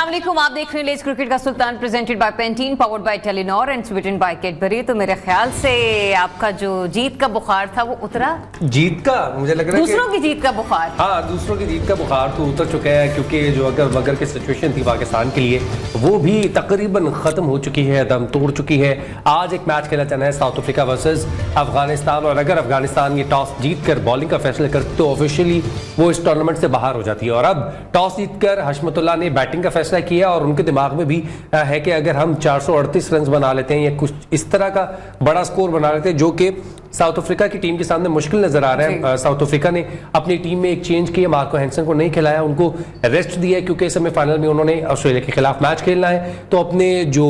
अस्सलाम वालेकुम, आप देख रहे हैं लेट्स क्रिकेट का सुल्तान presented by Pantene powered by Telenor and sweeten by Cadbury. तो मेरे ख्याल से आपका जो जीत का बुखार था वो उतरा। जीत का मुझे लग रहा है दूसरों की जीत का बुखार, हाँ दूसरों की जीत का बुखार तो उतर चुका है, क्योंकि जो अगर की सिचुएशन थी पाकिस्तान के लिए वो भी तकरीबन ख़त्म हो चुकी है, दम तोड़ चुकी है। आज एक मैच खेला जाना है साउथ अफ्रीका वर्सेस अफगानिस्तान, और अगर अफगानिस्तान ये टॉस जीत कर बॉलिंग का फैसला करती तो ऑफिशियली वो इस टूर्नामेंट से बाहर हो जाती है। और अब टॉस जीत कर हशमतुल्लाह ने बैटिंग का फैसला किया और उनके दिमाग में भी है कि अगर हम 438 रन बना लेते हैं या कुछ इस तरह का बड़ा स्कोर बना लेते हैं, जो कि साउथ अफ्रीका की टीम के सामने मुश्किल नजर आ रहा है। साउथ अफ्रीका ने अपनी टीम में एक चेंज किया, मार्को हैंसन को नहीं खिलाया, उनको रेस्ट दिया क्योंकि सेमीफाइनल में उन्होंने ऑस्ट्रेलिया के खिलाफ मैच खेलना है, तो अपने जो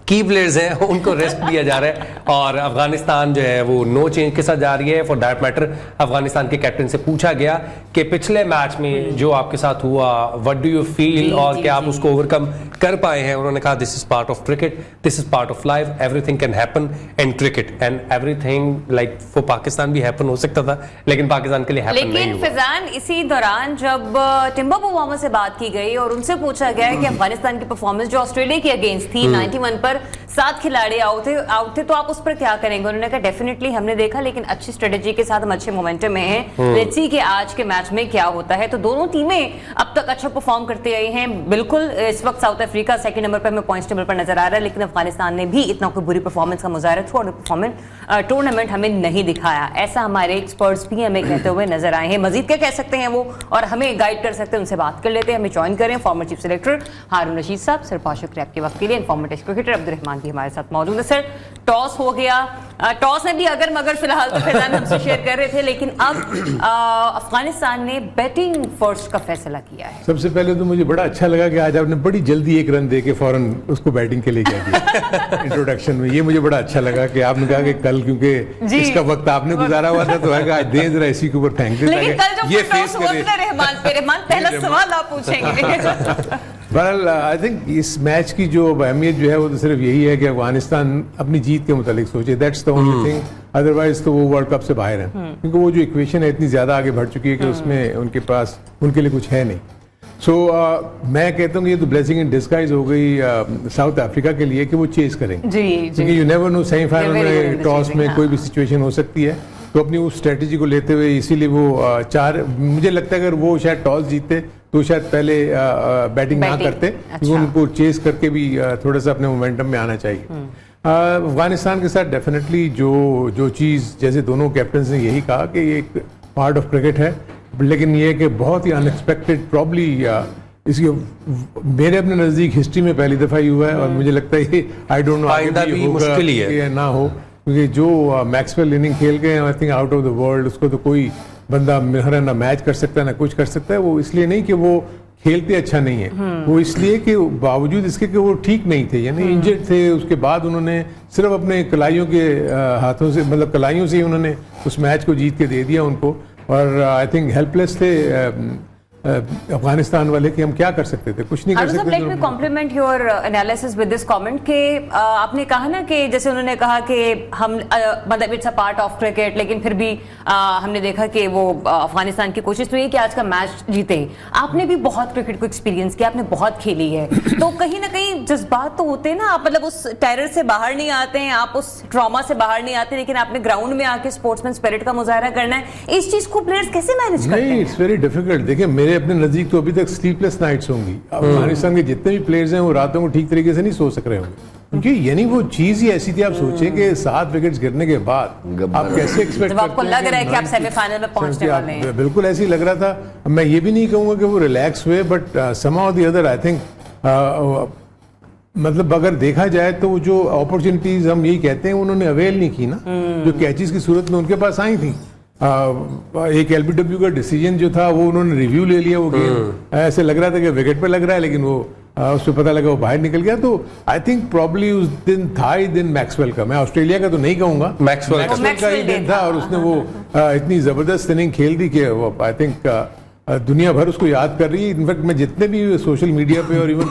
की प्लेयर्स हैं उनको रेस्ट दिया जा रहा है। और अफगानिस्तान जो है वो नो चेंज के साथ जा रही है। फॉर दैट मैटर अफगानिस्तान के कैप्टन से पूछा गया कि पिछले मैच में जो आपके साथ हुआ व्हाट डू यू फील, और क्या आप उसको ओवरकम कर पाए हैं। उन्होंने कहा this is part of cricket, this is part of life, everything can happen in cricket and everything like for Pakistan भी हैपन हो सकता था, लेकिन पाकिस्तान के लिए हैपन नहीं हुआ। लेकिन फिजान इसी दौरान जब टिम्बो बुवामा से बात की गई और उनसे पूछा गया कि अफगानिस्तान की परफॉर्मेंस जो ऑस्ट्रेलिया के अगेंस्ट थी 91 पर 7 खिलाड़ी आउट थे तो आप उस पर क्या करेंगे। उन्होंने कहा डेफिनेटली हमने देखा, लेकिन अच्छी स्ट्रेटेजी के साथ हम अच्छे मोमेंटम में हैं, लेट्स सी कि आज के मैच में क्या होता है। तो दोनों टीमें अब तक अच्छा परफॉर्म करते आई हैं। बिल्कुल इस वक्त साउथ अफ्रीका सेकंड नंबर पर हमें पॉइंट्स टेबल पर नजर आ रहा है, लेकिन अफगानिस्तान ने भी इतना कोई बुरी परफॉर्मेंस का मुजाहरा थ्रू टूर्नामेंट हमें नहीं दिखाया। ऐसा हमारे एक्सपर्ट्स भी हमें कहते हुए नजर आए हैं। मजीद क्या कह सकते हैं वो और हमें गाइड कर सकते हैं, उनसे बात कर लेते हैं। हमें ज्वाइन करें फॉर्मर चीफ सेलेक्टर हारून रशीद साहब। सर बहुत शुक्रिया आपके वक्त के लिए। इन्फॉर्मेटिव क्रिकेटर अब्दुर्रहमान भी हमारे साथ मौजूद है। सर टॉस हो गया, टॉस में भी अगर मगर फिलहाल तो फैजान हमसे शेयर कर रहे थे, लेकिन अब अफगानिस्तान ने बैटिंग फर्स्ट का फैसला किया है। सबसे पहले तो मुझे बड़ा अच्छा लगा कि आज आपने बड़ी जल्दी एक रन देके फौरन उसको बैटिंग के लिए कह दिया इंट्रोडक्शन में। ये मुझे बड़ा अच्छा लगा कि आपने कहा कि कल क्योंकि इसका वक्त आपने गुजारा हुआ था तो है आज दें जरा इसी के ऊपर फेंक दें, ये फेस करे। रहमान पहला सवाल आप पूछेंगे। बहरहाल आई थिंक इस मैच की जो अहमियत जो है वो तो सिर्फ यही है कि अफगानिस्तान अपनी जीत के मुतालिक सोचे, that's the only thing. Otherwise तो वो वर्ल्ड कप से बाहर हैं, क्योंकि वो जो इक्वेशन है इतनी ज़्यादा आगे बढ़ चुकी है कि उसमें उनके पास उनके लिए कुछ है नहीं। सो मैं कहता हूँ ये तो ब्लेसिंग इन डिस्गाइज हो गई साउथ अफ्रीका के लिए कि वो चेज करेंगे, क्योंकि यू नेवर नो सेमीफाइनल में टॉस में कोई भी सिचुएशन हो सकती है। तो अपनी उस स्ट्रेटजी को लेते हुए इसीलिए वो मुझे लगता है अगर वो शायद टॉस जीतते तो शायद पहले बैटिंग ना करते, क्योंकि उनको चेस करके भी थोड़ा सा अपने मोमेंटम में आना चाहिए। अफगानिस्तान के साथ डेफिनेटली जो चीज़ जैसे दोनों कैप्टन ने यही कहा कि ये एक पार्ट ऑफ क्रिकेट है, लेकिन ये कि बहुत ही अनएक्सपेक्टेड प्रॉब्ली इसकी मेरे अपने नज़दीक हिस्ट्री में पहली दफ़ा ही हुआ है, और मुझे लगता है ये आई डोंट नो आगे भी मुश्किल ही है ना हो, क्योंकि जो मैक्सवेल इनिंग खेल गए I think out of the world, उसको तो कोई बंदा ना मैच कर सकता है ना कुछ कर सकता है। वो इसलिए नहीं कि वो खेलते अच्छा नहीं है, वो इसलिए कि बावजूद इसके कि वो ठीक नहीं थे, यानी इंजर्ड थे। उसके बाद उन्होंने सिर्फ अपने कलाइयों के हाथों से, मतलब कलाइयों से ही उन्होंने उस मैच को जीत के दे दिया उनको, और आई थिंक हेल्पलेस थे अफगानिस्तान वाले कि हम क्या कर सकते थे, कुछ नहीं कर सकते। Let me compliment your analysis with this comment कि आपने कहा ना कि जैसे उन्होंने कहा कि हम मतलब it's a part of cricket, लेकिन फिर भी हमने देखा कि वो अफगानिस्तान की कोशिश तो ये कि आज का मैच जीते। आपने भी बहुत क्रिकेट को एक्सपीरियंस किया, आपने बहुत खेली है, तो कहीं ना कहीं जज्बात तो होते हैं ना, आप मतलब उस टेरर से बाहर नहीं आते हैं, आप उस ट्रॉमा से बाहर नहीं आते, लेकिन आपने ग्राउंड में आके स्पोर्ट्समैन स्पिरिट का मुजाहरा करना है। इस चीज को प्लेयर्स कैसे मैनेज करते हैं? It's very difficult. देखिए मेरे अपने नजदीक तो अभी तक स्लीपलेस नाइट्स होंगी। अफगानिस्तान के जितने भी प्लेयर्स हैं वो रातों को ठीक तरीके से नहीं सो सक रहे होंगे, क्योंकि यानी वो चीज ही ऐसी थी। आप सोचें कि 7 विकेट्स गिरने के बाद आप कैसे एक्सपेक्ट करते हैं, आपको लग रहा है कि आप सेमीफाइनल में पहुंचने वाले हैं। बिल्कुल ऐसे ही लग रहा था। मैं ये भी नहीं कहूंगा कि वो रिलैक्स हुए, but somehow the other I think मतलब अगर देखा जाए तो वो जो अपॉर्चुनिटीज हम यही कहते हैं उन्होंने अवेल नहीं की ना, जो कैचेस की सूरत में उनके पास आई थी। एक एलबीडब्ल्यू का डिसीजन जो था वो उन्होंने रिव्यू ले लिया, वो गेम ऐसे लग रहा था कि विकेट पे लग रहा है, लेकिन वो उससे पता लगा वो बाहर निकल गया। तो आई थिंक प्रॉब्ली उस दिन था ही दिन मैक्सवेल का, मैं ऑस्ट्रेलिया का तो नहीं कहूंगा, मैक्सवेल का ही दिन था, और उसने वो इतनी जबरदस्त इनिंग खेल दी कि वो आई थिंक दुनिया भर उसको याद कर रही है। इनफैक्ट मैं जितने भी सोशल मीडिया पे और इवन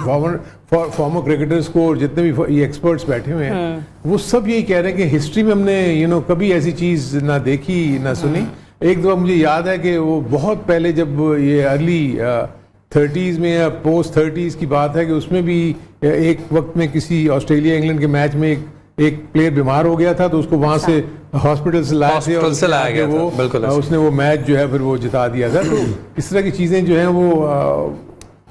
फॉर्मर क्रिकेटर्स को और जितने भी ये एक्सपर्ट्स बैठे हुए हैं वो सब यही कह रहे हैं कि हिस्ट्री में हमने कभी ऐसी चीज ना देखी ना सुनी। एक दफा मुझे याद है कि वो बहुत पहले जब ये अर्ली 30s में या पोस्ट 30s की बात है कि उसमें भी एक वक्त में किसी ऑस्ट्रेलिया इंग्लैंड के मैच में एक प्लेयर बीमार हो गया था तो उसको वहां से हॉस्पिटल से लाए थे और लाया गया था, बिल्कुल उसने वो मैच जो है फिर वो जिता दिया था। तो इस तरह की चीजें जो हैं वो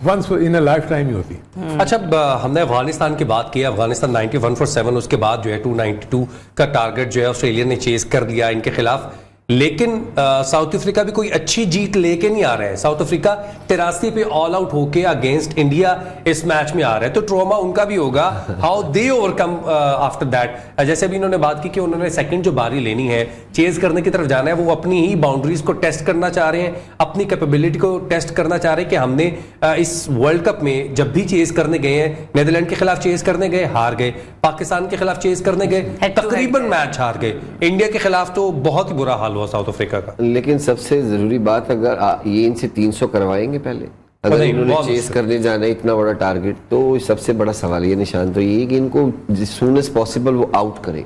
once in a life time ही होती है। अच्छा, हमने अफगानिस्तान की बात की। अफगानिस्तान 91 for 7, उसके बाद जो है 292 का टारगेट जो है ऑस्ट्रेलिया ने चेज कर लिया इनके खिलाफ, लेकिन साउथ अफ्रीका भी कोई अच्छी जीत लेके नहीं आ रहा है। साउथ अफ्रीका 83 पे ऑल आउट होके अगेंस्ट इंडिया इस मैच में आ रहा है, तो ट्रॉमा उनका भी होगा। How they overcome after that. जैसे भी इन्होंने बात की कि उन्होंने सेकंड जो बारी लेनी है, चेज करने की तरफ जाना है, वो अपनी ही बाउंड्रीज को टेस्ट करना चाह रहे हैं, अपनी कैपेबिलिटी को टेस्ट करना चाह रहे हैं कि हमने इस वर्ल्ड कप में जब भी चेज करने गए हैं, नीदरलैंड के खिलाफ चेज करने गए, हार गए, पाकिस्तान के खिलाफ चेज करने गए, तकरीबन मैच हार गए, इंडिया के खिलाफ तो बहुत ही बुरा हाल हुआ साउथ अफ्रीका का। लेकिन सबसे जरूरी बात, अगर ये इनसे 300 करवाएंगे पहले, अगर इन्होंने चेस करने जाना है इतना बड़ा टारगेट, तो सबसे बड़ा सवाल ये निशान तो ये कि इनको जिस सून एज पॉसिबल वो आउट करें।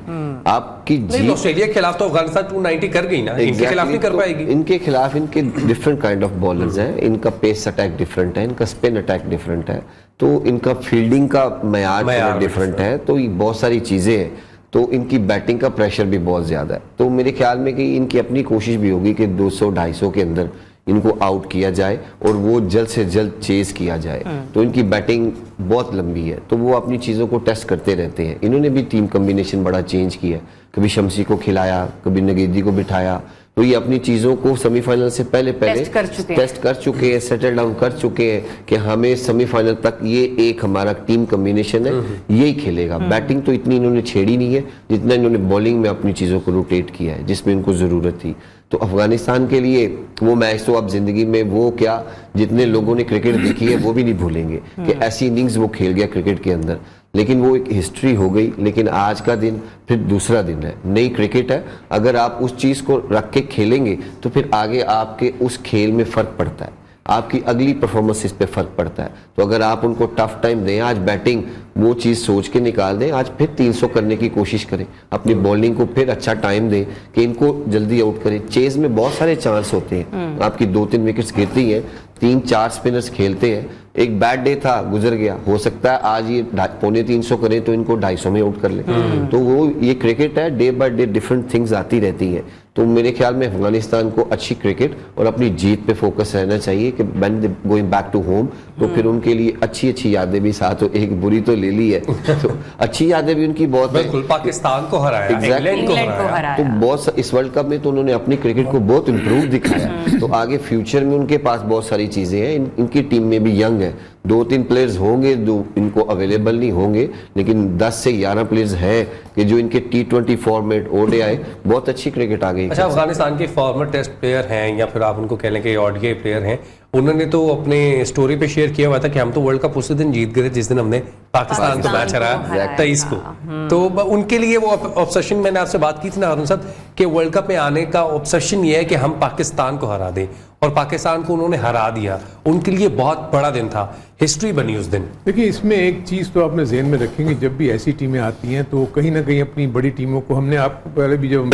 आपकी जीत ऑस्ट्रेलिया के खिलाफ तो अफगानिस्तान 290 कर गई ना, इनके खिलाफ नहीं कर पाएगी। इनके खिलाफ इनके डिफरेंट काइंड ऑफ बॉलर्स हैं, इनका पेस अटैक डिफरेंट है, इनका स्पिन अटैक डिफरेंट है, तो इनका फील्डिंग का मयार डिफरेंट है, तो ये बहुत सारी चीजें हैं। तो इनकी बैटिंग का प्रेशर भी बहुत ज्यादा है। तो मेरे ख्याल में कि इनकी अपनी कोशिश भी होगी कि 200-250 के अंदर इनको आउट किया जाए और वो जल्द से जल्द चेज किया जाए। तो इनकी बैटिंग बहुत लंबी है, तो वो अपनी चीज़ों को टेस्ट करते रहते हैं। इन्होंने भी टीम कम्बिनेशन बड़ा चेंज किया, कभी शमसी को खिलाया, कभी नगेदी को बिठाया, तो ये अपनी चीज़ों को सेमीफाइनल से पहले टेस्ट कर चुके हैं, सेटल डाउन कर चुके हैं कि हमें सेमीफाइनल तक ये एक हमारा टीम कम्बिनेशन है, यही खेलेगा। बैटिंग तो इतनी इन्होंने छेड़ी नहीं है जितना इन्होंने बॉलिंग में अपनी चीज़ों को रोटेट किया है, जिसमें इनको ज़रूरत थी। तो अफगानिस्तान के लिए वो मैच तो अब जिंदगी में वो क्या, जितने लोगों ने क्रिकेट देखी है वो भी नहीं भूलेंगे कि ऐसी इनिंग्स वो खेल गया क्रिकेट के अंदर। लेकिन वो एक हिस्ट्री हो गई। लेकिन आज का दिन फिर दूसरा दिन है, नई क्रिकेट है। अगर आप उस चीज़ को रख के खेलेंगे तो फिर आगे आपके उस खेल में फ़र्क पड़ता है, आपकी अगली परफॉर्मेंस पे फर्क पड़ता है। तो अगर आप उनको टफ टाइम दें, आज बैटिंग वो चीज़ सोच के निकाल दें, आज फिर 300 करने की कोशिश करें, अपनी बॉलिंग को फिर अच्छा टाइम दें कि इनको जल्दी आउट करें। चेज में बहुत सारे चांस होते हैं, आपकी 2-3 विकेट्स गिरती हैं, 3-4 स्पिनर्स खेलते हैं। एक बैड डे था, गुजर गया, हो सकता है आज ये 350 करें तो इनको 250 में आउट कर ले। तो वो ये क्रिकेट है, day by day different things आती रहती हैं। तो मेरे ख्याल में अफगानिस्तान को अच्छी क्रिकेट और अपनी जीत पे फोकस रहना चाहिए कि when they going back to home, तो फिर उनके लिए अच्छी यादें भी साथ हो। एक बुरी तो ले ली है तो अच्छी यादें भी उनकी बहुत बिल्कुल, पाकिस्तान को हराया, इंग्लैंड को हराया, तो बहुत इस वर्ल्ड कप में तो उन्होंने अपनी क्रिकेट को बहुत इंप्रूव दिखाया। तो आगे फ्यूचर में उनके पास बहुत सारी चीजें हैं। इनकी टीम में भी यंग है, 2-3 प्लेयर्स होंगे जो इनको अवेलेबल नहीं होंगे, लेकिन 10 से 11 प्लेयर्स हैं कि जो इनके T20 फॉर्मेट, ODI बहुत अच्छी क्रिकेट आ गई। अच्छा, अफगानिस्तान के फॉर्मर टेस्ट प्लेयर हैं या फिर आप उनको कह लें कि ODI प्लेयर हैं, उन्होंने तो अपने स्टोरी पे शेयर किया हुआ था कि हम तो वर्ल्ड कप उसी दिन जीत गए जिस दिन हमने पाकिस्तान को मैच हराया 23 को। तो उनके लिए वो ऑब्सेशन, मैंने आपसे बात की थी ना हारून साहब, कि वर्ल्ड कप में आने का ऑब्सेशन ये है कि हम पाकिस्तान को हरा दें, और पाकिस्तान को उन्होंने हरा दिया। उनके लिए बहुत बड़ा दिन था, हिस्ट्री बनी उस दिन। देखिए, इसमें एक चीज़ तो आपने ज़हन में रखेंगे, जब भी ऐसी टीमें आती हैं तो कहीं ना कहीं अपनी बड़ी टीमों को, हमने आपको पहले भी जब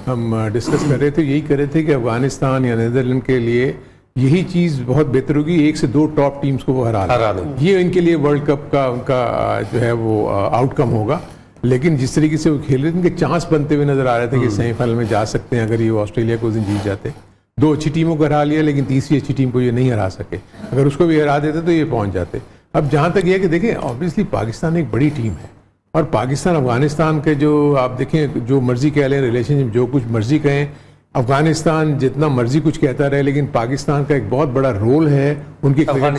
हम डिस्कस कर रहे थे, यही कर रहे थे कि अफगानिस्तान या नीदरलैंड के लिए यही चीज़ बहुत बेहतर होगी, 1 से 2 टॉप टीम्स को वो हरा दें। ये इनके लिए वर्ल्ड कप का उनका जो है वो आउटकम होगा। लेकिन जिस तरीके से वो खेल रहे थे, उनके चांस बनते हुए नजर आ रहे थे कि सेमीफाइनल में जा सकते हैं अगर ये ऑस्ट्रेलिया को उस दिन जीत जाते। 2 अच्छी टीमों को हरा लिया, लेकिन तीसरी अच्छी टीम को ये नहीं हरा सके। अगर उसको भी हरा देते तो ये पहुंच जाते। अब जहाँ तक ये है कि देखें, ऑब्वियसली पाकिस्तान एक बड़ी टीम है, और पाकिस्तान अफगानिस्तान के जो आप देखें, जो मर्जी कह लें रिलेशनशिप, जो कुछ मर्जी कहें, अफगानिस्तान जितना मर्जी कुछ कहता रहे, लेकिन पाकिस्तान का एक बहुत बड़ा रोल है उनकी क्रिकेट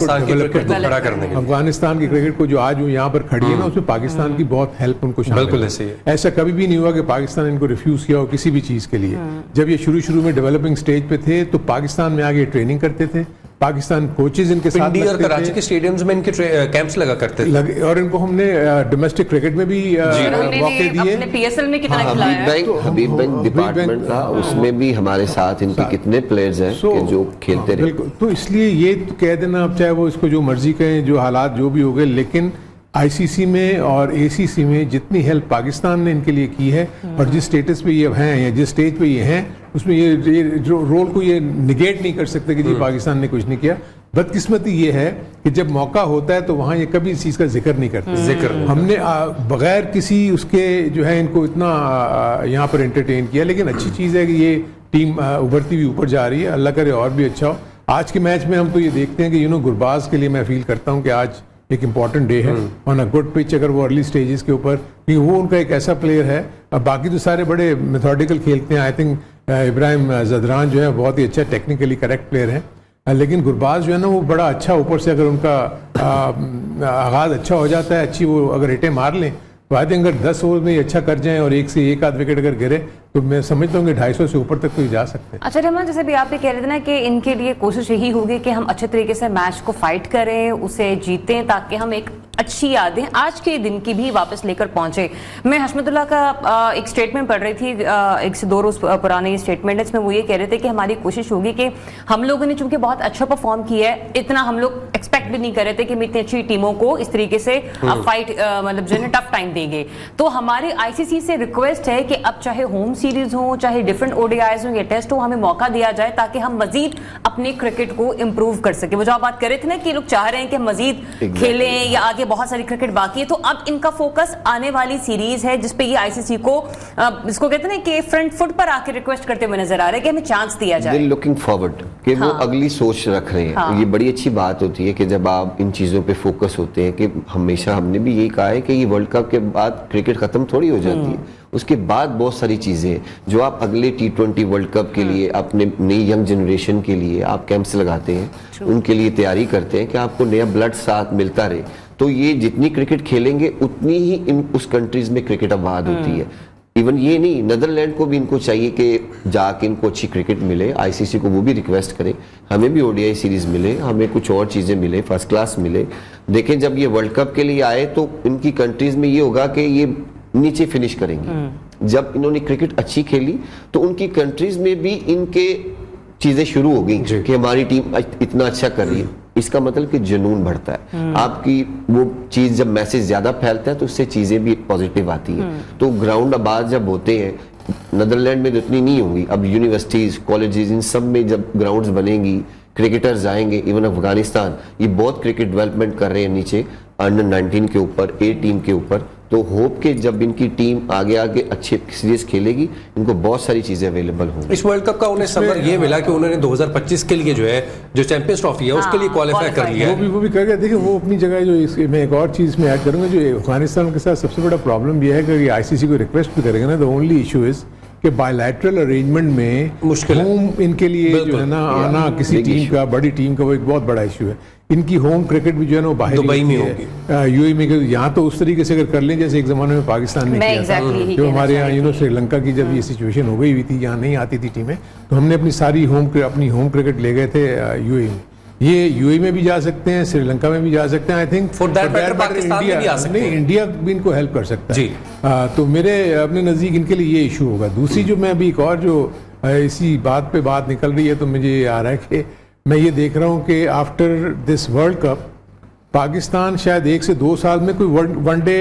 को डेवलप करने में। अफगानिस्तान की क्रिकेट को जो आज यहाँ पर खड़ी है ना, उसमें पाकिस्तान की बहुत हेल्प उनको शामिल है। ऐसा कभी भी नहीं हुआ कि पाकिस्तान इनको रिफ्यूज किया हो किसी भी चीज के लिए। जब ये शुरू में डेवलपिंग स्टेज पे थे तो पाकिस्तान में आगे ट्रेनिंग करते थे, पाकिस्तान कोचेज इनके साथ और कराची के स्टेडियम्स में इनके कैंप्स लगा करते थे, और इनको हमने डोमेस्टिक क्रिकेट में भी मौके दिए। PSL में कितना खिलाया, हबीब बैंक डिपार्टमेंट था, उसमें भी हमारे साथ इनके कितने प्लेयर्स हैं कि जो खेलते रहे। बिल्कुल, तो इसलिए ये तो कह देना, अब चाहे वो इसको जो मर्जी कहें, जो हालात जो भी हो गए, लेकिन ICC में और ACC में जितनी हेल्प पाकिस्तान ने इनके लिए की है, और जिस स्टेटस पे ये हैं या जिस स्टेज पे ये हैं, उसमें ये जो रोल को ये निगेट नहीं कर सकते कि जी पाकिस्तान ने कुछ नहीं किया। बदकिस्मती ये है कि जब मौका होता है तो वहाँ ये कभी इस चीज़ का जिक्र नहीं करते। हमने बगैर किसी उसके जो है इनको इतना यहाँ पर एंटरटेन किया, लेकिन अच्छी चीज़ है कि ये टीम उभरती हुई ऊपर जा रही है। अल्लाह करे और भी अच्छा हो। आज के मैच में हम तो ये देखते हैं कि गुरबाज के लिए मैं फील करता हूँ कि आज एक इम्पॉर्टेंट डे है ऑन अ गुड पिच, अगर वो अर्ली स्टेजेस के ऊपर, क्योंकि वो उनका एक ऐसा प्लेयर है। अब बाकी तो सारे बड़े मेथोडिकल खेलते हैं। आई थिंक इब्राहिम जदरान जो है बहुत ही अच्छा टेक्निकली करेक्ट प्लेयर है, लेकिन गुरबाज जो है ना वो बड़ा अच्छा, ऊपर से अगर उनका आगाज अच्छा हो जाता है, अच्छी वो अगर हिटें मार लें तो आई थिंक अगर 10 ओवर में अच्छा कर जाएं और एक से एक आध विकेट अगर गिरे तो मैं समझता हूँ कि 250 से ऊपर तक तो जा सकते हैं। अच्छा रहमान, जैसे भी आप ये कह रहे थे ना कि इनके लिए कोशिश यही होगी कि हम अच्छे तरीके से मैच को फाइट करें, उसे जीतें, ताकि हम एक अच्छी यादें आज के दिन की भी वापस लेकर पहुंचे। मैं हशमतुल्लाह का एक स्टेटमेंट पढ़ रही थी, 1 से 2 रोज पुरानी स्टेटमेंट है, इसमें वो ये कह रहे थे कि हमारी कोशिश होगी कि हम लोगों ने चूंकि बहुत अच्छा परफॉर्म किया है, इतना हम लोग एक्सपेक्ट भी नहीं कर रहे थे कि हम इतनी अच्छी टीमों को इस तरीके से फाइट मतलब जो है टफ टाइम देंगे। तो हमारी आईसीसी से रिक्वेस्ट है कि अब चाहे होम सीरीज हो, चाहे डिफरेंट ओडीआईज हो या टेस्ट हो, हमें मौका दिया जाए ताकि हम मजीद अपने क्रिकेट को इंप्रूव कर सके। वो जो आप बात कर रहे थे ना कि लोग चाह रहे हैं कि मजीद खेलें या आगे बहुत सारी क्रिकेट बाकी है, तो अब इनका फोकस आने वाली सीरीज है जिसपे ये आईसीसी को इसको कहते हैं कि फ्रंट फुट पर आके रिक्वेस्ट करते हुए नजर आ रहे हैं कि हमें चांस दिया जाए। लुकिंग फॉरवर्ड कि वो अगली सोच रख रहे हैं। ये बड़ी अच्छी बात होती है कि जब आप इन चीजों पे फोकस होते हैं कि हमेशा हमने भी यही कहा है कि ये वर्ल्ड कप के बाद क्रिकेट खत्म थोड़ी हो जाती है, उसके बाद बहुत सारी चीजें जो आप अगले T20 वर्ल्ड कप के लिए अपने नई यंग जनरेशन के लिए आप कैंप्स लगाते हैं, उनके लिए तैयारी करते हैं कि आपको नया ब्लड साथ मिलता रहे। तो ये जितनी क्रिकेट खेलेंगे उतनी ही उस कंट्रीज में क्रिकेट आबाद होती है। इवन ये नहीं, नीदरलैंड को भी इनको चाहिए कि जाके इनको अच्छी क्रिकेट मिले, आईसीसी को वो भी रिक्वेस्ट करें हमें भी ओडीआई सीरीज मिले, हमें कुछ और चीजें मिले, फर्स्ट क्लास मिले। देखें जब ये वर्ल्ड कप के लिए आए तो इनकी कंट्रीज में ये होगा कि ये नीचे फिनिश करेंगे। जब इन्होंने क्रिकेट अच्छी खेली तो उनकी कंट्रीज में भी इनके चीजें शुरू हो गई कि हमारी टीम इतना अच्छा कर रही है। इसका मतलब कि जुनून बढ़ता है आपकी, वो चीज जब मैसेज ज्यादा फैलता है तो उससे चीजें भी पॉजिटिव आती है। तो ग्राउंड आबाद जब होते हैं, नीदरलैंड में तो इतनी नहीं होंगी, अब यूनिवर्सिटीज कॉलेजेस इन सब में जब ग्राउंड्स बनेंगी, क्रिकेटर्स आएंगे। इवन अफगानिस्तान ये बहुत क्रिकेट डेवलपमेंट कर रहे हैं नीचे अंडर 19 के ऊपर, ए टीम के ऊपर। तो होप के जब इनकी टीम आगे आगे अच्छी सीरीज खेलेगी, इनको बहुत सारी चीजें अवेलेबल होंगी। इस वर्ल्ड कप का उन्हें समर ये मिला कि उन्होंने 2025 के लिए जो है जो चैंपियंस ट्रॉफी है उसके लिए क्वालिफाई कर लिया है। वो भी कर गया। देखिए वो अपनी जगह जो मैं एक और चीज में ऐड करूंगा, जो अफगानिस्तान के साथ सबसे बड़ा प्रॉब्लम यह है कि आईसीसी को रिक्वेस्ट भी करेंगे ना, द ओनली इशू इज कि बायलैटरल अरेंजमेंट में मुश्किल होम इनके लिए जो है ना आना किसी टीम का, बड़ी टीम का, वो एक बहुत बड़ा इशू है। इनकी होम क्रिकेट भी जो है ना वो बाहर दुबई में होगी, यूएई में। यहाँ तो उस तरीके से अगर कर लें जैसे एक जमाने में पाकिस्तान ने किया था, जो हमारे यहाँ श्रीलंका की जब ये सिचुएशन हो गई हुई थी, यहाँ नहीं आती थी टीमें, तो हमने अपनी सारी अपनी होम क्रिकेट ले गए थे यूएई में। ये यूएई में भी जा सकते हैं, श्रीलंका में भी जा सकते हैं। I think for that matter Pakistan में भी आ सकते हैं, इंडिया भी इनको हेल्प कर सकता है। तो मेरे अपने नज़दीक इनके लिए ये इशू होगा। दूसरी जो मैं अभी एक और जो इसी बात पे बात निकल रही है, तो मुझे ये आ रहा है कि मैं ये देख रहा हूँ कि after this world cup Pakistan शायद 1 से 2 साल में कोई वनडे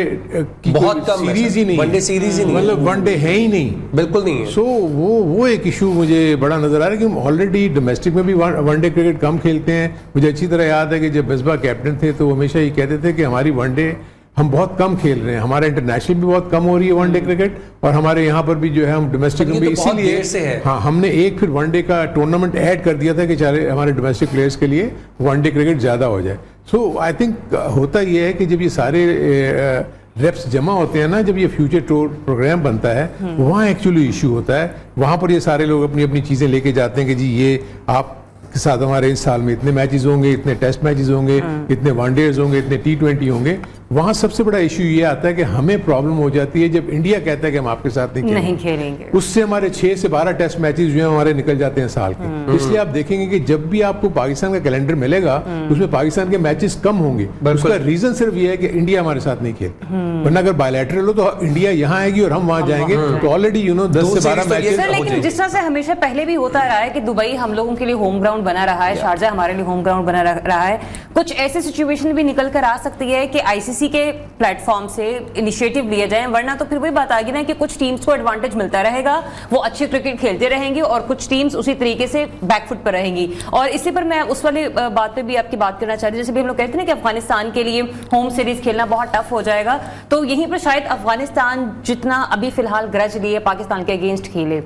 की बहुत कम सीरीज ही नहीं, वनडे सीरीज ही नहीं, मतलब वनडे है ही नहीं, बिल्कुल नहीं है। सो वो एक इशू मुझे बड़ा नजर आ रहा है कि हम ऑलरेडी डोमेस्टिक में भी वनडे क्रिकेट कम खेलते हैं। मुझे अच्छी तरह याद है कि जब मिसबा कैप्टन थे तो वो हमेशा ये कहते थे कि हमारी वनडे हम बहुत कम खेल रहे हैं, हमारे इंटरनेशनल भी बहुत कम हो रही है वनडे क्रिकेट, और हमारे यहाँ पर भी जो है हम डोमेस्टिक में भी, इसीलिए हाँ हमने एक फिर वनडे का टूर्नामेंट ऐड कर दिया था कि चाहे हमारे डोमेस्टिक प्लेयर्स के लिए वनडे क्रिकेट ज़्यादा हो जाए। सो आई थिंक होता ये है कि जब ये सारे रेप्स जमा होते हैं ना, जब ये फ्यूचर टूर प्रोग्राम बनता है, वहाँ एक्चुअली इशू होता है। वहाँ पर ये सारे लोग अपनी अपनी चीज़ें लेके जाते हैं कि जी ये आप के साथ हमारे इस साल में इतने मैचेस होंगे, इतने टेस्ट मैचेस होंगे, इतने वनडेज होंगे, इतने T20 होंगे। वहाँ सबसे बड़ा इशू ये आता है कि हमें प्रॉब्लम हो जाती है जब इंडिया कहता है कि हम आपके साथ नहीं खेलेंगे। उससे हमारे 6 से 12 टेस्ट मैचेस जो हैं हमारे निकल जाते हैं साल के। इसलिए आप देखेंगे कि जब भी आपको पाकिस्तान का कैलेंडर मिलेगा उसमें पाकिस्तान के मैचेस कम होंगे। उसका रीजन सिर्फ ये है कि इंडिया हमारे साथ नहीं खेलता, वरना अगर बायलैटरल हो तो इंडिया यहाँ आएगी और हम वहाँ जाएंगे, तो ऑलरेडी 10 से 12 मैचेस। लेकिन जिस तरह से हमेशा पहले भी होता रहा है कि दुबई हम लोगों के लिए होम ग्राउंड बना रहा है, शारजा हमारे लिए होम ग्राउंड बना रहा है, कुछ ऐसे सिचुएशन भी निकल कर आ सकती है कि आईसीसी आईसीसी के प्लेटफॉर्म से इनिशिएटिव लिए जाए, वरना तो फिर वही बात आ गई ना कि कुछ टीम्स को एडवांटेज मिलता रहेगा, वो अच्छे क्रिकेट खेलते रहेंगे और कुछ टीम्स उसी तरीके से बैकफुट पर रहेंगी। और इसी पर मैं उस वाली बात पे भी आपकी बात करना चाह रही हूँ, जैसे भी हम लोग कहते हैं ना कि अफगानिस्तान के लिए होम सीरीज खेलना बहुत टफ हो जाएगा, तो यहीं पर शायद अफगानिस्तान जितना अभी फिलहाल ग्रज लिए पाकिस्तान के अगेंस्ट खेले,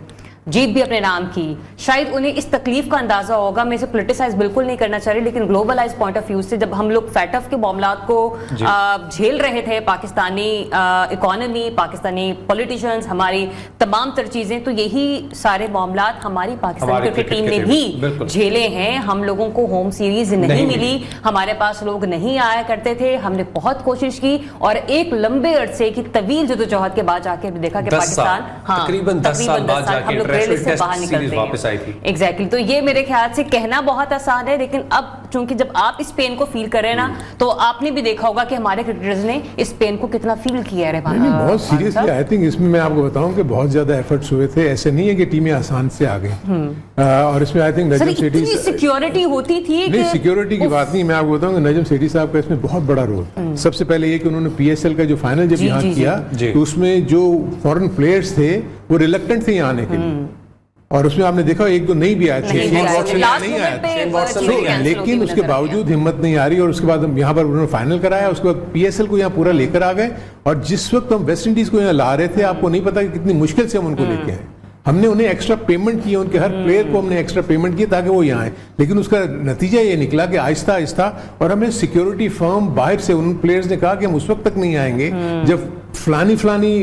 जीत भी अपने नाम की, शायद उन्हें इस तकलीफ का अंदाजा होगा। मैं इसे पोलिटिसाइज बिल्कुल नहीं करना चाह रही, लेकिन ग्लोबलाइज पॉइंट ऑफ व्यू से जब हम लोग फैटफ के मामलात को झेल रहे थे, पाकिस्तानी इकोनॉमी, पाकिस्तानी पॉलिटिशियंस, हमारी तमाम तर चीजें, तो यही सारे मामलात हमारी पाकिस्तान क्रिकेट टीम ने भी झेले हैं। हम लोगों को होम सीरीज नहीं मिली, हमारे पास लोग नहीं आया करते थे, हमने बहुत कोशिश की और एक लंबे अरसे की तवील जदोजहद के बाद जाके देखा कि पाकिस्तान तकरीबन 10 साल बाद जाके से बाहर निकलते हैं। एग्जैक्टली, तो ये मेरे ख्याल से कहना बहुत आसान है, लेकिन अब चूंकि जब आप इस पेन को फील कर रहे हैं ना, तो आपने भी देखा होगा कि हमारे क्रिकेटर्स ने इस पेन को कितना फील किया है। बहुत सीरियसली आई थिंक इसमें मैं आपको बताऊं कि बहुत ज्यादा एफर्ट्स हुए थे, ऐसे नहीं है कि टीमें आसान से आ गई। और इसमें I think Najam Sethi security होती थी, नहीं सिक्योरिटी की बात नहीं, मैं आपको बताऊं कि नजम सेठी साहब का इसमें बहुत बड़ा रोल। सबसे पहले ये कि उन्होंने पीएसएल का जो फाइनल जब यहाँ किया, तो उसमें जो फॉरेन प्लेयर्स थे वो रिलक्टेंट थे यहाँ आने के लिए, और उसमें आपने देखा एक दो नहीं भी आए थे, नहीं आया, लेकिन उसके बावजूद हिम्मत नहीं आ रही, और उसके बाद हम यहाँ पर उन्होंने फाइनल कराया, उसके बाद पीएसएल को यहाँ पूरा लेकर आ गए। और जिस वक्त हम वेस्ट इंडीज को यहाँ ला रहे थे, आपको नहीं पता कि कितनी मुश्किल से हम उनको लेके आए। हमने उन्हें एक्स्ट्रा पेमेंट किया, उनके हर प्लेयर को हमने एक्स्ट्रा पेमेंट किया ताकि वो यहाँ आए, लेकिन उसका नतीजा ये निकला कि आहिस्ता आहिस्ता, और हमें सिक्योरिटी फर्म बाहर से, उन प्लेयर्स ने कहा कि हम उस वक्त तक नहीं आएंगे जब फलानी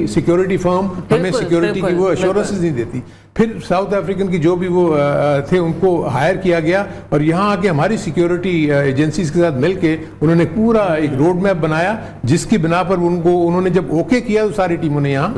सिक्योरिटी फर्म हमें सिक्योरिटी की वो एश्योरेंसेस नहीं देती। फिर साउथ अफ्रीकन की जो भी वो थे उनको हायर किया गया, और यहाँ आके हमारी सिक्योरिटी एजेंसीज के साथ मिलके उन्होंने पूरा एक रोड मैप बनाया, जिसकी बिना पर उनको उन्होंने जब ओके किया तो सारी टीमों ने यहाँ,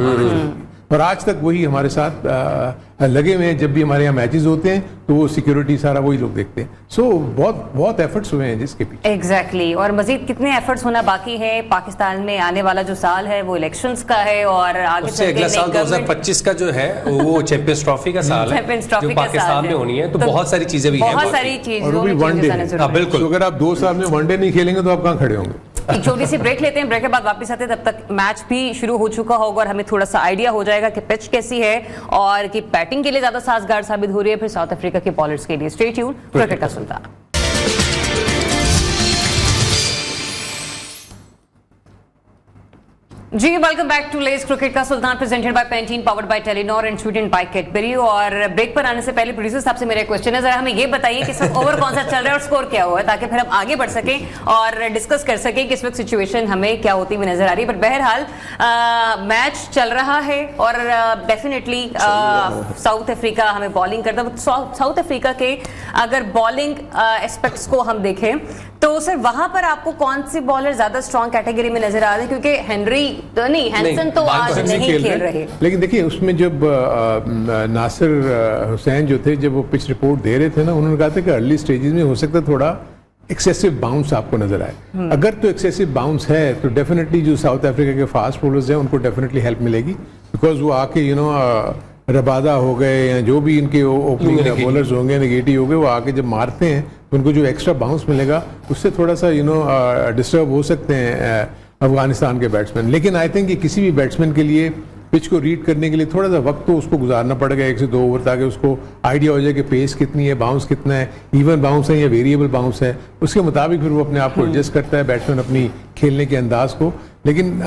और आज तक वही हमारे साथ लगे हुए हैं। जब भी हमारे यहाँ मैचेस होते हैं तो वो सिक्योरिटी सारा वही लोग देखते हैं। सो बहुत एफर्ट्स हुए हैं जिसके पीछे। एग्जैक्टली, और मजीद कितने एफर्ट्स होना बाकी है। पाकिस्तान में आने वाला जो साल है वो इलेक्शंस का है, और आगे उससे अगला साल 2025 का जो है वो चैंपियंस ट्रॉफी का साल है जो पाकिस्तान में होनी है, तो बहुत सारी चीजें भी हैं, बहुत सारी चीजें, और वो भी वनडे। बिल्कुल, अगर आप 2 साल में वनडे नहीं खेलेंगे तो आप कहाँ खड़े होंगे। एक छोटी सी ब्रेक लेते हैं, ब्रेक के बाद वापस आते हैं, तब तक मैच भी शुरू हो चुका होगा और हमें थोड़ा सा आइडिया हो जाएगा कि पिच कैसी है और कि बैटिंग के लिए ज्यादा साजगार साबित हो रही है फिर साउथ अफ्रीका के बॉलर्स के लिए। स्टे ट्यून्ड, क्रिकेट का सुल्तान। जी welcome back to let's cricket का सुल्तान presented by Pantene, powered by Telenor and sweeten by Cadbury. और ब्रेक पर आने से पहले प्रोड्यूसर साहब से मेरा क्वेश्चन है, जरा हमें ये बताइए कि सब ओवर कौन सा चल रहा है और स्कोर क्या हुआ है, ताकि फिर हम आगे बढ़ सकें और डिस्कस कर सकें कि इस वक्त सिचुएशन हमें क्या होती हुई नजर आ रही है। बट बहरहाल मैच चल रहा है और डेफिनेटली साउथ अफ्रीका हमें बॉलिंग करता है। साउथ अफ्रीका के अगर बॉलिंग एस्पेक्ट्स को हम देखें तो सर वहां पर आपको कौन से बॉलर ज्यादा स्ट्रॉन्ग कैटेगरी में नजर आ रहे हैं, क्योंकि हेनरी तो नहीं, हैंसन तो आज नहीं खेल रहे। लेकिन देखिए उसमें जब नासिर हुसैन जो थे, जब वो पिच रिपोर्ट दे रहे थे ना, उन्होंने कहा था कि अर्ली स्टेजेस में हो सकता है थोड़ा एक्सेसिव बाउंस आपको नजर आए। अगर तो एक्सेसिव बाउंस है तो डेफिनेटली जो साउथ अफ्रीका के फास्ट बॉलर्स हैं उनको डेफिनेटली हेल्प मिलेगी, बिकॉज वो आके रबादा हो गए या जो भी इनके ओपनिंग बॉलर्स होंगे, नेगेटिव हो गए, वो आके जब मारते हैं तो उनको जो एक्स्ट्रा बाउंस मिलेगा उससे थोड़ा सा डिस्टर्ब हो सकते हैं अफगानिस्तान के बैट्समैन। लेकिन आई थिंक कि किसी भी बैट्समैन के लिए पिच को रीड करने के लिए थोड़ा सा वक्त तो उसको गुजारना पड़ेगा, 1 से 2 ओवर, ताकि उसको आइडिया हो जाए कि पेस कितनी है, बाउंस कितना है, इवन बाउंस है या वेरिएबल बाउंस है, उसके मुताबिक फिर वो अपने आप को एडजस्ट करता है बैट्समैन अपनी खेलने के अंदाज को। लेकिन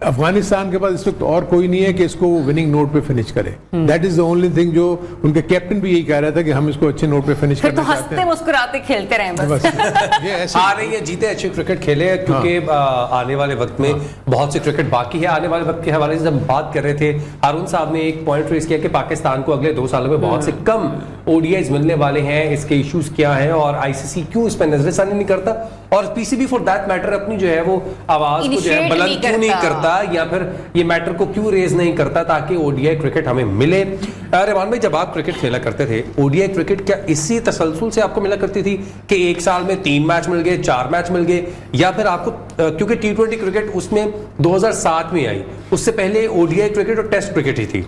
अफगानिस्तान के पास इस वक्त और कोई नहीं है कि इसको विनिंग नोट पे फिनिश करे। That is the only thing, जो उनके कैप्टन भी यही कह रहा था कि हम इसको अच्छे नोट पे फिनिश करना चाहते हैं। हंसते मुस्कुराते खेलते रहें बस। ये ऐसे आ रही है, जीते अच्छे क्रिकेट खेले, क्योंकि आने वाले वक्त में बहुत से क्रिकेट बाकी है। आने वाले वक्त के हवाले से जब बात कर रहे थे, हारून साहब ने एक पॉइंट रेज किया कि पाकिस्तान को अगले 2 सालों में बहुत से कम ओडीआईज मिलने वाले हैं, इसके इश्यूज क्या हैं और आईसीसी क्यों इस पर नजरसानी नहीं करता, और पीसीबी फॉर दैट मैटर अपनी जो है वो आवाज को जो है बुलंद क्यों नहीं करता, या फिर ये मैटर को क्यों रेज नहीं करता ताकि ओडीआई क्रिकेट हमें मिले। रहमान भाई, जब आप क्रिकेट खेला करते थे, ओडीआई क्रिकेट क्या इसी तसलसल से आपको मिला करती थी कि एक साल में 3 मैच मिल गए, 4 मैच मिल गए, या फिर आपको क्योंकि T20 क्रिकेट उसमें 2007 में आई, उससे पहले ओडीआई क्रिकेट और टेस्ट क्रिकेट ही थी।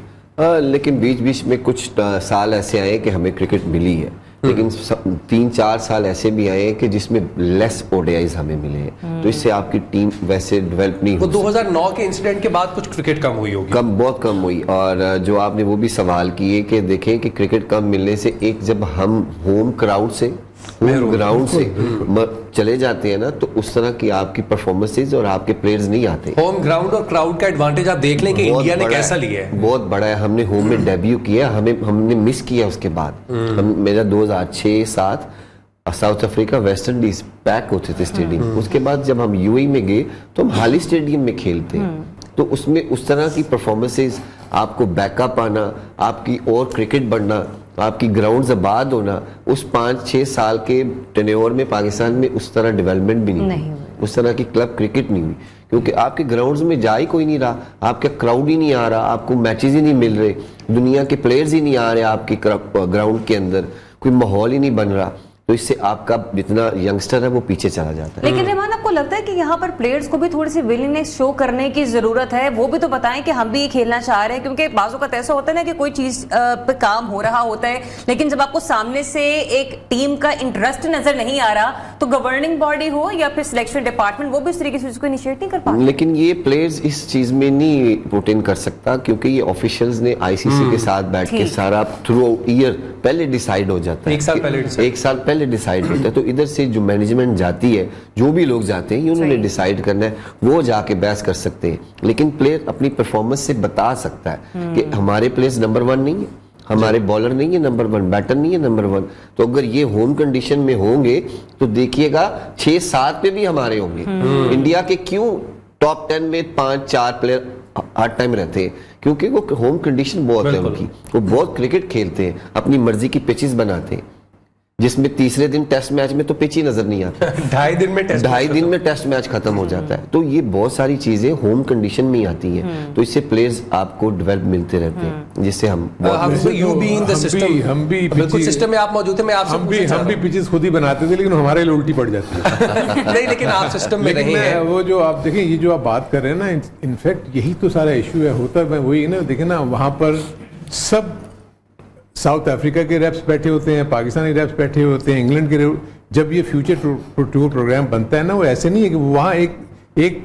लेकिन बीच बीच में कुछ साल ऐसे आए कि हमें क्रिकेट मिली है, लेकिन 3-4 साल ऐसे भी आए हैं कि जिसमें लेस ओडीआईज हमें मिले हैं, तो इससे आपकी टीम वैसे डेवलप नहीं वो हो 2009 के इंसिडेंट के बाद कुछ क्रिकेट कम हुई होगी। बहुत कम हुई। और जो आपने वो भी सवाल किए कि देखें कि क्रिकेट कम मिलने से, एक जब हम होम क्राउड से ग्राउंड से चले जाते हैं ना, तो उस तरह की आपकी परफॉर्मेंसेज और आपके प्लेयर्स नहीं आते। होम ग्राउंड और क्राउड का एडवांटेज आप देख लें कि इंडिया ने कैसा लिया है, बहुत बड़ा है। हमने होम में डेब्यू किया, हमने मिस किया उसके बाद। मेरा 2006-07 south Africa West Indies pack होते थे स्टेडियम, उसके बाद जब हम यूएई में गए तो हम हाली स्टेडियम में खेलते हैं, तो उसमें उस तरह की परफॉर्मेंसेज, आपको बैकअप आना, आपकी और क्रिकेट बढ़ना, आपकी ग्राउंड्स आबाद होना, उस 5-6 साल के टेन्योर में पाकिस्तान में उस तरह डेवलपमेंट भी नहीं हुई, उस तरह की क्लब क्रिकेट नहीं हुई, क्योंकि आपके ग्राउंड्स में जा ही कोई नहीं रहा, आपका क्राउड ही नहीं आ रहा, आपको मैचेस ही नहीं मिल रहे, दुनिया के प्लेयर्स ही नहीं आ रहे आपके ग्राउंड के अंदर, कोई माहौल ही नहीं बन रहा, तो इससे आपका जितना यंगस्टर है वो पीछे चला जाता है। लेकिन रहमान, आपको लगता है कि यहाँ पर प्लेयर्स को भी थोड़ी सी विलिंगनेस शो करने की जरूरत है? वो भी तो बताएं कि हम भी ये खेलना चाह रहे हैं, क्योंकि बाजू का ऐसा होता है ना कि कोई चीज पे काम हो रहा होता है, लेकिन जब आपको सामने से एक टीम का इंटरेस्ट नजर नहीं आ रहा, तो गवर्निंग बॉडी हो या फिर सिलेक्शन डिपार्टमेंट, वो भी इस तरीके से उसको इनिशिएट नहीं कर पाते। लेकिन ये प्लेयर्स इस चीज में नहीं पुट इन कर सकता, क्योंकि ये ऑफिशियल्स ने आईसीसी के साथ बैठ के सारा थ्रू ईयर पहले डिसाइड हो जाता है, 1 साल पहले डिसाइड होता है। तो इधर से जो मैनेजमेंट जाती है, जो भी लोग जाते हैं, उन्होंने डिसाइड करना है, वो जाके बहस कर सकते हैं, लेकिन प्लेयर अपनी परफॉर्मेंस से बता सकता है कि हमारे प्लेयर्स नंबर 1 नहीं है, हमारे बॉलर नहीं है नंबर 1, बैटर नहीं है नंबर 1। तो अगर ये होम कंडीशन में होंगे तो देखिएगा 6-7 पे भी हमारे होंगे। इंडिया के क्यों टॉप 10 में 5-4 प्लेयर हर टाइम रहते हैं, क्योंकि वो होम कंडीशन बहुत है उनकी, वो बहुत क्रिकेट खेलते हैं, अपनी मर्जी की पिचेस बनाते हैं, जिसमें तीसरे दिन टेस्ट मैच में तो पिच ही नजर नहीं आता। 2.5 दिन में टेस्ट मैच खत्म हो जाता है। तो ये बहुत सारी चीजें होम कंडीशन में ही आती हैं, तो इससे प्लेयर्स आपको डेवलप मिलते रहते हैं, जिससे हम बिल्कुल सिस्टम में आप मौजूद थे, मैं आपसे हम भी पिचेस खुद ही बनाते थे, लेकिन हमारे लिए उल्टी पड़ जाती है। नहीं, लेकिन आप सिस्टम में रहे हैं। वो जो आप देखें, ये जो आप बात कर रहे हैं ना, इनफैक्ट यही तो सारा इशू है, होता है वही ना। देखें ना, वहां पर सब साउथ अफ्रीका के रेप्स बैठे होते हैं, पाकिस्तानी रेप्स बैठे होते हैं, इंग्लैंड के जब ये फ्यूचर टूर प्रोग्राम बनता है ना, वो ऐसे नहीं है कि वहाँ एक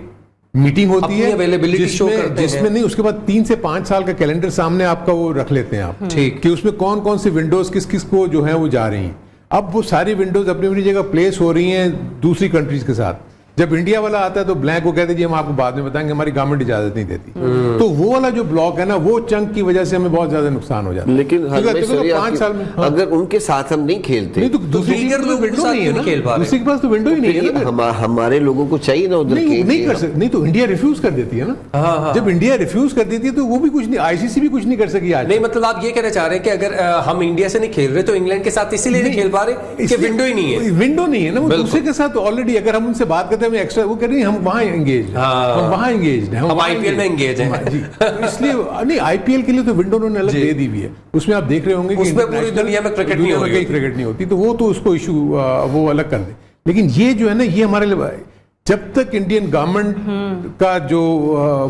मीटिंग होती है जिसमें नहीं, उसके बाद 3 से 5 साल का कैलेंडर सामने आपका वो रख लेते हैं आप, ठीक, कि उसमें कौन कौन सी विंडोज किस किस को जो है वो जा रही हैं। अब वो सारी विंडोज अपनी अपनी जगह प्लेस हो रही हैं दूसरी कंट्रीज के साथ। जब इंडिया वाला आता है तो ब्लैंक को कहते हैं जी हम आपको बाद में बताएंगे, हमारी गवर्नमेंट इजाजत नहीं देती। तो वो वाला जो ब्लॉक है ना, वो चंक की वजह से हमें बहुत ज्यादा नुकसान हो जाता है। लेकिन 5 साल में अगर उनके साथ हम नहीं खेलते, नहीं तो दूसरी विंडो नहीं है ना, दूसरी के पास तो विंडो ही नहीं है ना। हमारे लोगों को चाहिए ना उधर, नहीं कर सकते, नहीं तो इंडिया रिफ्यूज कर देती है ना। जब इंडिया रिफ्यूज कर देती है तो वो भी कुछ नहीं, आईसीसी भी कुछ नहीं कर सकी आज। नहीं, मतलब आप ये कहना चाह रहे हैं कि अगर हम इंडिया से नहीं खेल रहे तो इंग्लैंड के साथ इसीलिए नहीं खेल पा रहे कि विंडो ही नहीं है। विंडो नहीं है ना, वो दूसरे के साथ ऑलरेडी अगर हम उनसे बात करते हैं एक्स्ट्रा, वो कह रही हम वहां एंगेज, हम वहां एंगेज हैं, हम आईपीएल में एंगेज हैं जी। इसलिए नहीं, आईपीएल के लिए तो विंडो उन्होंने अलग दे दी हुई है, उसमें आप देख रहे होंगे कि उसमें पूरी दुनिया में क्रिकेट नहीं होती, तो वो तो उसको इशू वो अलग कर दे। लेकिन ये जो है ना, ये हमारे लिए जब तक इंडियन गवर्नमेंट का जो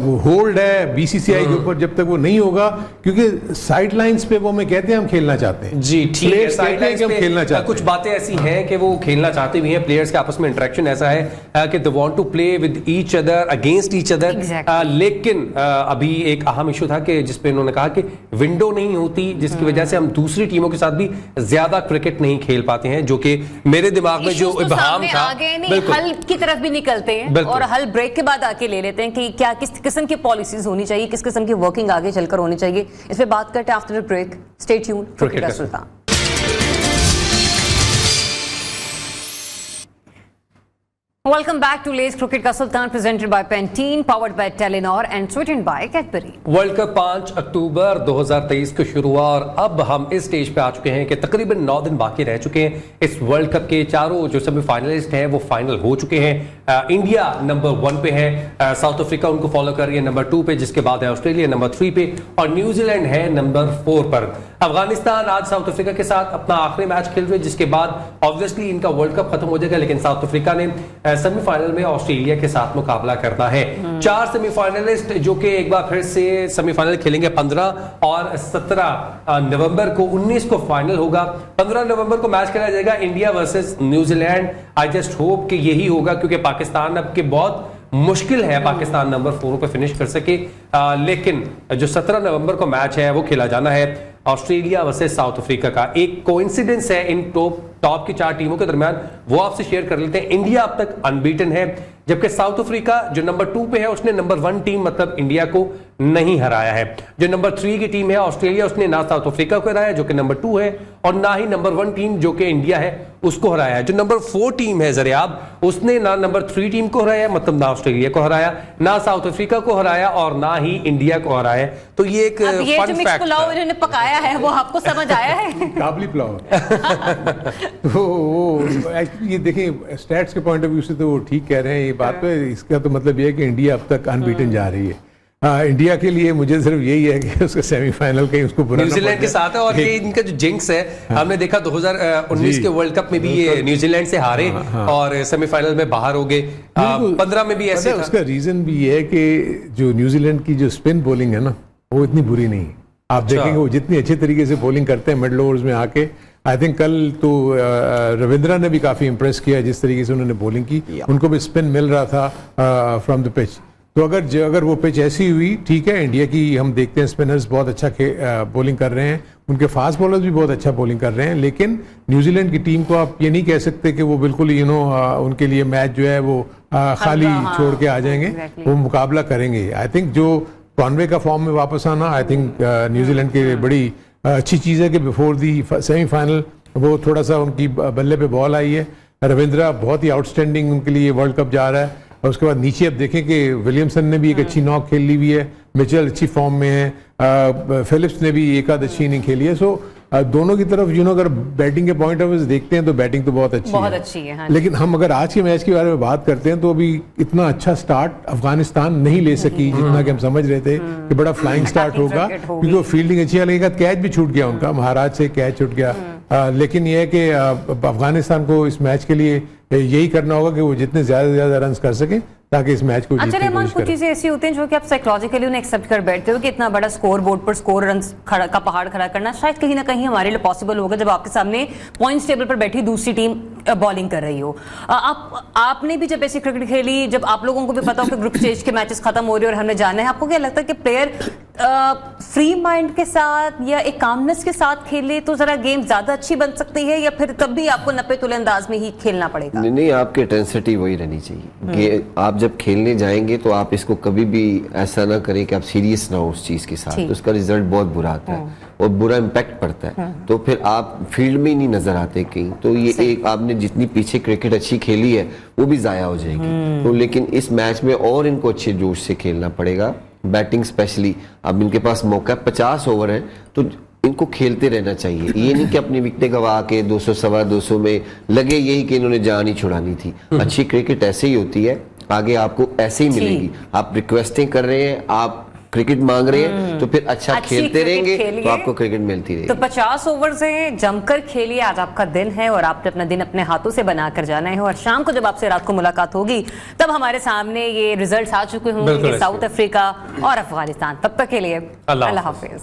वो होल्ड है बीसीसीआई के ऊपर, जब तक वो नहीं होगा, क्योंकि साइडलाइंस पे वो हमें कहते हैं हम खेलना चाहते हैं जी, ठीक है, साइडलाइंस पे खेलना चाहते हैं। कुछ बातें ऐसी हैं कि वो खेलना चाहते भी हैं, प्लेयर्स के आपस में इंटरेक्शन ऐसा है कि they want to play with each other, against each other, लेकिन अभी एक अहम इशू था कि जिसपे उन्होंने कहा कि विंडो नहीं होती, जिसकी वजह से हम दूसरी टीमों के साथ भी ज्यादा क्रिकेट नहीं खेल पाते हैं, जो कि मेरे दिमाग में जो इब्हाम था, हल की तरफ भी निकलते हैं और हल ब्रेक के बाद आके ले लेते हैं कि क्या किस किस्म की पॉलिसीज होनी चाहिए, किस किस्म की वर्किंग आगे चलकर होनी चाहिए। इस पे बात करते हैं after break. Stay tuned, cricket का सुल्तान। Welcome back to Lay's Cricket का सुल्तान, presented by Pantene, powered by Telenor and sweetened by Cadbury। World cup 5 अक्टूबर 2023 को शुरू हुआ और अब हम इस स्टेज पे आ चुके हैं कि तकरीबन 9 दिन बाकी रह चुके हैं। इस वर्ल्ड कप के चारों जो सेमीफाइनलिस्ट हैं वो फाइनल हो चुके हैं। इंडिया नंबर 1 पे है, साउथ अफ्रीका उनको फॉलो कर रही है नंबर 2 पे, जिसके बाद है ऑस्ट्रेलिया नंबर 3 पे और न्यूजीलैंड है नंबर 4 पर। अफगानिस्तान आज साउथ अफ्रीका के साथ अपना आखिरी मैच खेल रहे, जिसके बाद ऑब्वियसली इनका वर्ल्ड कप खत्म हो जाएगा, लेकिन साउथ अफ्रीका ने सेमीफाइनल में ऑस्ट्रेलिया के साथ मुकाबला करना है। 4 सेमीफाइनलिस्ट जो कि एक बार फिर से सेमीफाइनल खेलेंगे 15 और 17 नवंबर को। 19 को फाइनल होगा। 15 नवंबर को मैच खेला जाएगा India versus New Zealand. I just hope कि यही होगा, क्योंकि पाकिस्तान अब के बहुत मुश्किल है पाकिस्तान नंबर 4 पे फिनिश कर सके। लेकिन जो 17 नवंबर को मैच है वो खेला जाना है ऑस्ट्रेलिया वर्सेस साउथ अफ्रीका का। एक कोइंसिडेंस है इन टॉप की 4 टीमों के दरमियान, वो आपसे शेयर कर लेते हैं। इंडिया अब तक अनबीटन है, जबकि साउथ अफ्रीका जो नंबर 2 पे है उसने नंबर 1 टीम मतलब इंडिया को नहीं हराया है। जो नंबर 3 की टीम है ऑस्ट्रेलिया, उसने ना साउथ अफ्रीका को हराया जो कि नंबर 2 है, और ना ही नंबर 1 टीम जो कि इंडिया है उसको हराया है। जो नंबर 4 टीम है ज़रियाब, उसने ना नंबर 3 टीम को हराया, मतलब ना ऑस्ट्रेलिया को हराया, ना साउथ अफ्रीका को हराया और ना ही इंडिया को हराया। तो ये एक फन फैक्ट पुलाव इन्होंने पकाया है वो आपको समझ आया है? काबली पुलाव। तो ये देखें, स्टैट्स के पॉइंट ऑफ व्यू से तो वो ठीक कह रहे हैं, ये बात तो है। इसका तो मतलब ये है कि इंडिया अब तक अनबीटन जा रही है। इंडिया के लिए मुझे सिर्फ यही है कि उसका सेमीफाइनल कहीं उसको बुरा न्यूजीलैंड के साथ है। और ये इनका जो जिंक्स है, हमने देखा 2019 के वर्ल्ड कप में भी ये न्यूजीलैंड से हारे और सेमीफाइनल में बाहर हो गए। 15 में भी ऐसे। उसका रीजन भी ये है कि जो न्यूजीलैंड की जो स्पिन बॉलिंग है ना, वो इतनी बुरी नहीं है। आप देखेंगे वो जितनी अच्छे तरीके से बॉलिंग करते हैं मिडल ओवर्स में आके। आई थिंक कल तो रविंद्रा ने भी काफी इंप्रेस किया जिस तरीके से उन्होंने बॉलिंग की। उनको भी स्पिन मिल रहा था फ्रॉम द पिच। तो अगर वो पिच ऐसी हुई, ठीक है, इंडिया की हम देखते हैं स्पिनर्स बहुत अच्छा बॉलिंग कर रहे हैं, उनके फास्ट बॉलर्स भी बहुत अच्छा बॉलिंग कर रहे हैं, लेकिन न्यूजीलैंड की टीम को आप ये नहीं कह सकते कि वो बिल्कुल उनके लिए मैच जो है वो खाली छोड़ के आ जाएंगे। वो मुकाबला करेंगे। आई थिंक जो कॉनवे का फॉर्म में वापस आना, आई थिंक न्यूजीलैंड के लिए बड़ी अच्छी चीज़ है कि बिफोर दी सेमीफाइनल वो थोड़ा सा उनकी बल्ले पे बॉल आई है। रविंद्रा बहुत ही आउटस्टैंडिंग उनके लिए वर्ल्ड कप जा रहा है। और उसके बाद नीचे अब देखें कि विलियमसन ने भी एक अच्छी नॉक खेल ली हुई है, मिचेल अच्छी फॉर्म में है, फिलिप्स ने भी एक आध अच्छी इनिंग खेली है। सो दोनों की तरफ अगर बैटिंग के पॉइंट ऑफ व्यू से देखते हैं तो बैटिंग तो बहुत अच्छी है। हाँ, लेकिन हम अगर आज के मैच के बारे में बात करते हैं तो अभी इतना अच्छा स्टार्ट अफगानिस्तान नहीं ले सकी जितना कि हम समझ रहे थे कि बड़ा फ्लाइंग स्टार्ट होगा, क्योंकि वो फील्डिंग अच्छी है। लेकिन कैच भी छूट गया उनका, महाराज से कैच छूट गया। लेकिन यह है कि अफगानिस्तान को इस मैच के लिए यही करना होगा कि वो जितने ज्यादा से ज्यादा रन कर सकें ताकि इस मैच को जीतने की कोशिश करें। कुछ चीजें ऐसी होती हैं जो कि आप साइकोलॉजिकली उन्हें एक्सेप्ट कर बैठते हो कि इतना बड़ा स्कोर बोर्ड पर स्कोर रन का पहाड़ खड़ा करना शायद कहीं ना कहीं हमारे लिए पॉसिबल होगा जब आपके सामने पॉइंट्स टेबल पर बैठी दूसरी टीम बॉलिंग कर रही हो। आपने भी जब ऐसी क्रिकेट खेली, जब आप लोगों को भी पता हो कि ग्रुप स्टेज के मैचेस खत्म हो रहे हैं और हमें जाना है, आपको क्या लगता है कि प्लेयर फ्री माइंड के साथ या एक कामनेस के साथ खेले तो जरा गेम ज्यादा अच्छी बन सकती है, या फिर तब भी आपको 90 तुले अंदाज में ही खेलना पड़ेगा? नहीं, आपकी इंटेंसिटी वही रहनी चाहिए कि आप जब खेलने जाएंगे तो आप इसको कभी भी ऐसा ना करें कि आप सीरियस ना हो उस चीज के साथ, तो उसका रिजल्ट बहुत बुरा आता है और बुरा इम्पैक्ट पड़ता है। तो फिर आप फील्ड में ही नहीं नजर आते कहीं। तो ये एक आपने जितनी पीछे क्रिकेट अच्छी खेली है वो भी जाया हो जाएगी। तो लेकिन इस मैच में और इनको अच्छे जोश से खेलना पड़ेगा, बैटिंग स्पेशली। अब इनके पास मौका 50 ओवर है तो इनको खेलते रहना चाहिए। ये नहीं कि अपनी विकेटें गवा के 200 सवा 200 में लगे यही कि इन्होंने जान ही छुड़ानी थी। अच्छी क्रिकेट ऐसे ही होती है, आगे आपको ऐसे ही मिलेगी। आप रिक्वेस्टिंग कर रहे हैं, आप क्रिकेट मांग रहे हैं, तो फिर अच्छा खेलते रहेंगे तो आपको क्रिकेट मिलती रहेगी। तो 50 ओवर से जमकर खेलिए, आज आपका दिन है और आपने अपना दिन अपने हाथों से बनाकर जाना है। और शाम को जब आपसे रात को मुलाकात होगी तब हमारे सामने ये रिजल्ट्स आ चुके होंगे, साउथ अफ्रीका और अफगानिस्तान। तब तक के लिए अल्लाह हाफिज।